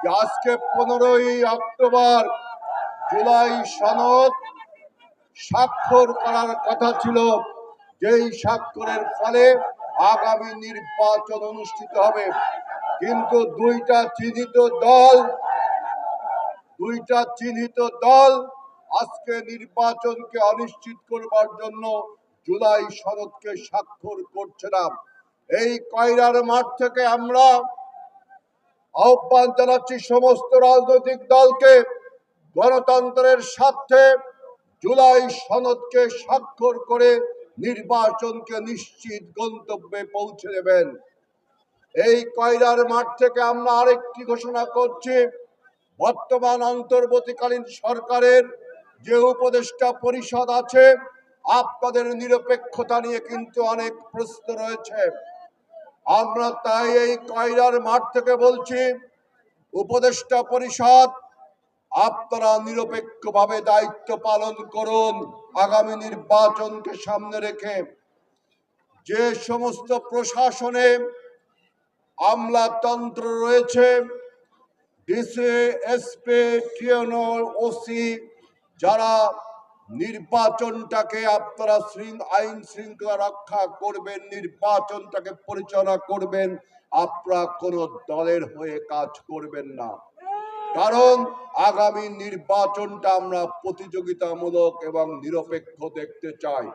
যে আজকে 15ই অক্টোবর জুলাই সনদ স্বাক্ষর করার কথা ছিল, যেই স্বাক্ষরের ফলে আগামী নির্বাচন অনুষ্ঠিত হবে। কিন্তু দুইটা চিহ্নিত দল আজকে নির্বাচনকে অনিশ্চিত করবার জন্য জুলাই সনদকে স্বাক্ষর করছে না। এই কয়রার মাঠ থেকে আমরা আহ্বান জানাচ্ছি সমস্ত রাজনৈতিক দলকে গণতন্ত্রের স্বার্থে জুলাই সনদকে স্বাক্ষর করে নির্বাচনকে নিশ্চিত গন্তব্যে পৌঁছে দেবেন। এই কয়রার মাঠ থেকে আমরা আরেকটি ঘোষণা করছি, বর্তমান অন্তর্বর্তীকালীন সরকারের যে উপদেষ্টা পরিষদ আছে, আপনাদের নিরপেক্ষতা নিয়ে কিন্তু অনেক প্রশ্ন রয়েছে। আমরা তাই এই কয়রার মাঠ থেকে বলছি, উপদেষ্টা পরিষদ আপনারা নিরপেক্ষভাবে দায়িত্ব পালন করুন। আগামী নির্বাচনকে সামনে রেখে যে সমস্ত প্রশাসনে আমলাতন্ত্র রয়েছে, ডিসি, এসপি, টিএনও, ওসি, যারা নির্বাচনটাকে আপনারা আইন শৃঙ্খলা রক্ষা করবেন, নির্বাচনটাকে পরিচালনা করবেন, আপনারা কোন দলের হয়ে কাজ করবেন না। কারণ আগামী নির্বাচনটা আমরা প্রতিযোগিতামূলক এবং নিরপেক্ষ দেখতে চাই।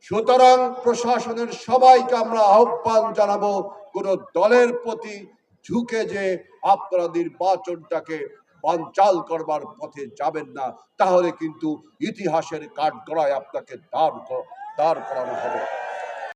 সুতরাং প্রশাসনের সবাইকে আমরা আহ্বান জানাবো, কোন দলের প্রতি ঝুঁকে যে আপনারা নির্বাচনটাকে বানচাল করবার পথে যাবেন না, তাহলে কিন্তু ইতিহাসের কাঠগড়ায় আপনাকে দাঁড় করানো হবে।